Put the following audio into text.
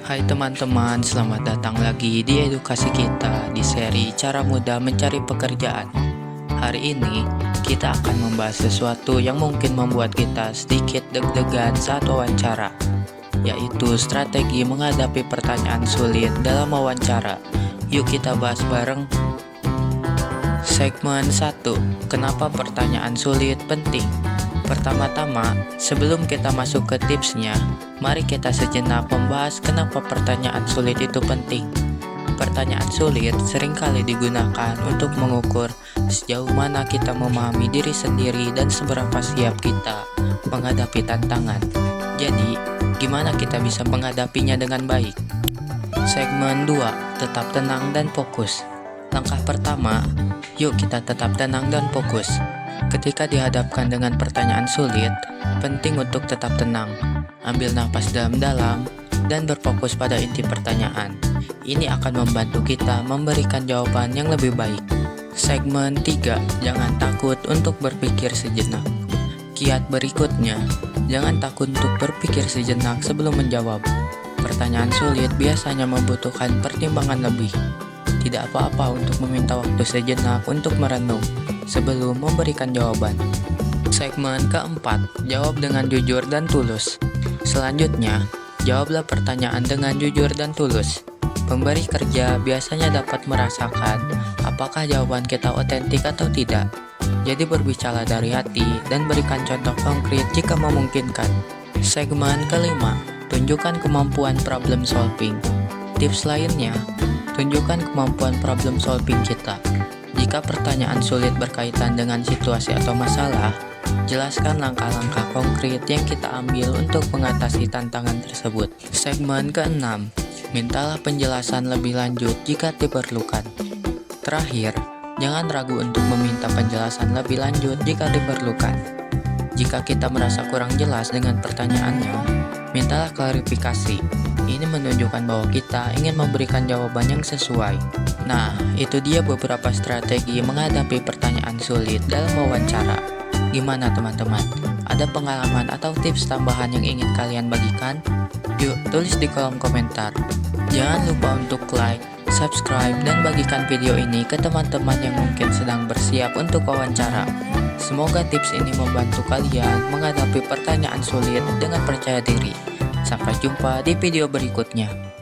Hai teman-teman, selamat datang lagi di edukasi kita di seri Cara Mudah Mencari Pekerjaan. Hari ini kita akan membahas sesuatu yang mungkin membuat kita sedikit deg-degan saat wawancara, yaitu strategi menghadapi pertanyaan sulit dalam wawancara. Yuk kita bahas bareng. Segmen 1. Kenapa pertanyaan sulit penting? Pertama-tama, sebelum kita masuk ke tipsnya, mari kita sejenak membahas kenapa pertanyaan sulit itu penting. Pertanyaan sulit seringkali digunakan untuk mengukur sejauh mana kita memahami diri sendiri dan seberapa siap kita menghadapi tantangan. Jadi, gimana kita bisa menghadapinya dengan baik? Segmen 2. Tetap tenang dan fokus. Langkah pertama, yuk kita tetap tenang dan fokus. Ketika dihadapkan dengan pertanyaan sulit, penting untuk tetap tenang. Ambil napas dalam-dalam dan berfokus pada inti pertanyaan. Ini akan membantu kita memberikan jawaban yang lebih baik. Segmen 3. Jangan takut untuk berpikir sejenak. Kiat berikutnya, jangan takut untuk berpikir sejenak sebelum menjawab. Pertanyaan sulit biasanya membutuhkan pertimbangan lebih. Tidak apa-apa untuk meminta waktu sejenak untuk merenung sebelum memberikan jawaban. Segmen keempat, jawab dengan jujur dan tulus. Selanjutnya, jawablah pertanyaan dengan jujur dan tulus. Pemberi kerja biasanya dapat merasakan apakah jawaban kita otentik atau tidak. Jadi berbicara dari hati dan berikan contoh konkret jika memungkinkan. Segmen kelima, tunjukkan kemampuan problem solving. Tips lainnya, tunjukkan kemampuan problem solving kita. Jika pertanyaan sulit berkaitan dengan situasi atau masalah, jelaskan langkah-langkah konkret yang kita ambil untuk mengatasi tantangan tersebut. Segmen keenam, mintalah penjelasan lebih lanjut jika diperlukan. Terakhir, jangan ragu untuk meminta penjelasan lebih lanjut jika diperlukan. Jika kita merasa kurang jelas dengan pertanyaannya, mintalah klarifikasi. Ini menunjukkan bahwa kita ingin memberikan jawaban yang sesuai. Nah, itu dia beberapa strategi menghadapi pertanyaan sulit dalam wawancara. Gimana teman-teman? Ada pengalaman atau tips tambahan yang ingin kalian bagikan? Yuk, tulis di kolom komentar. Jangan lupa untuk like, subscribe, dan bagikan video ini ke teman-teman yang mungkin sedang bersiap untuk wawancara. Semoga tips ini membantu kalian menghadapi pertanyaan sulit dengan percaya diri. Sampai jumpa di video berikutnya.